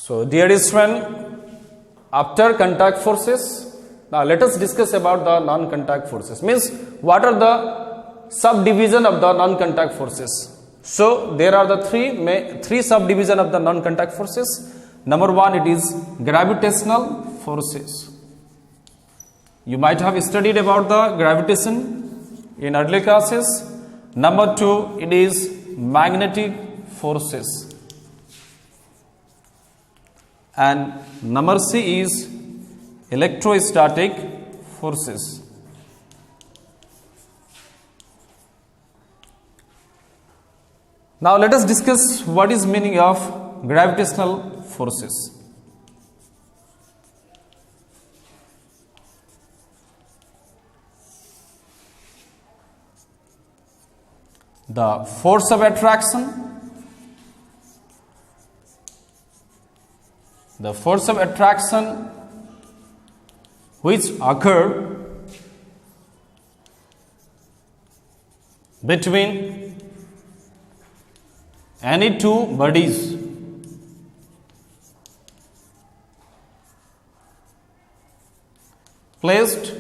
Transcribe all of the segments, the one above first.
So, dear student, after contact forces, now let us discuss about the non-contact forces. Means, what are the subdivision of the non-contact forces? So, there are the three subdivision of the non-contact forces. Number one, it is gravitational forces. You might have studied about the gravitation in early classes. Number two, it is magnetic forces. And number C is electrostatic forces. Now let us discuss what is meaning of gravitational forces. The force of attraction, which occur between any two bodies placed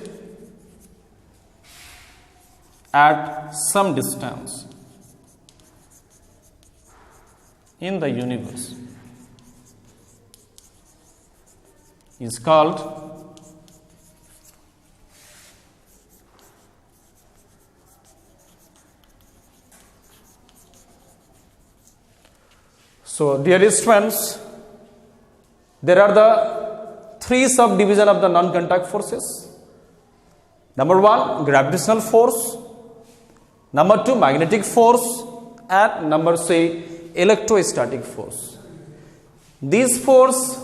at some distance in the universe is called so dear students, there are the three subdivision of the non-contact forces. Number one, gravitational force. Number two, magnetic force. And number C, electrostatic force. These force,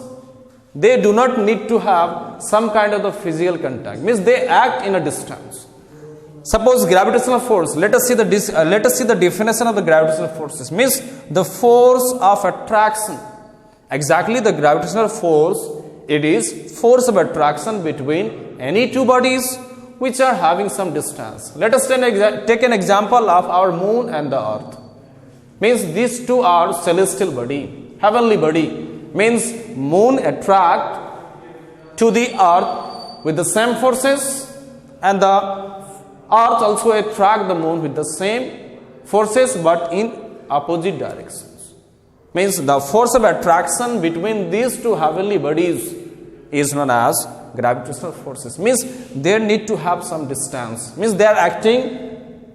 they do not need to have some kind of the physical contact. Means they act in a distance. Suppose gravitational force. Let us see the definition of the gravitational forces. Means the force of attraction. Exactly, the gravitational force. It is force of attraction between any two bodies which are having some distance. Let us take an example of our moon and the earth. Means these two are celestial body, heavenly body. Means moon attract to the earth with the same forces, and the earth also attract the moon with the same forces but in opposite directions. Means the force of attraction between these two heavenly bodies is known as gravitational forces. Means they need to have some distance. Means they are acting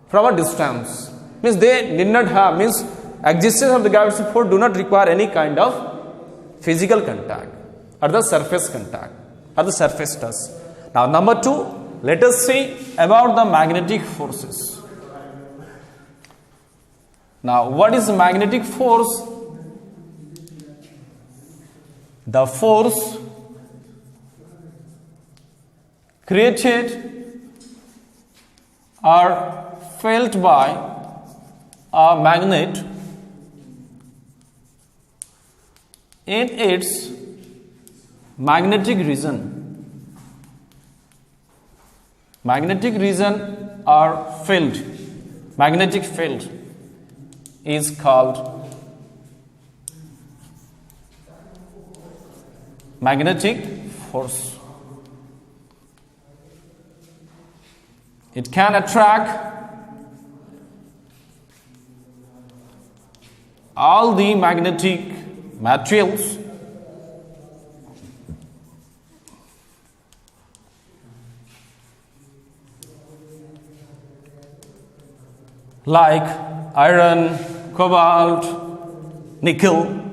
from a distance. Means they did not have, means existence of the gravitational force do not require any kind of physical contact or the surface contact or the surface touch. Now number two, let us see about the magnetic forces. Now what is magnetic force? The force created or felt by a magnet in its magnetic region. Magnetic region or field, magnetic field is called magnetic force. It can attract all the magnetic materials like iron, cobalt, nickel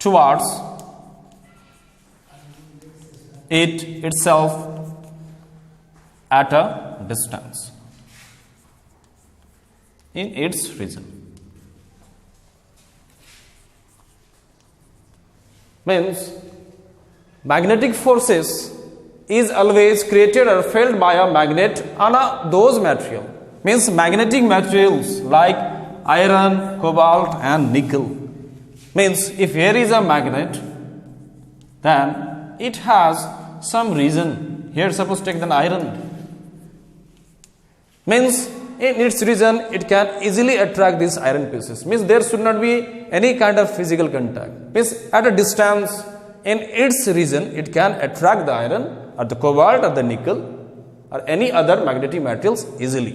towards it itself at a distance in its region. Means magnetic forces is always created or felt by a magnet on those material. Means magnetic materials like iron, cobalt and nickel. Means if here is a magnet, then it has some region. Here suppose take the iron. Means in its region it can easily attract these iron pieces. Means there should not be any kind of physical contact. Means at a distance in its region it can attract the iron or the cobalt or the nickel or any other magnetic materials easily.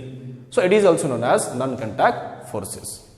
So it is also known as non-contact forces.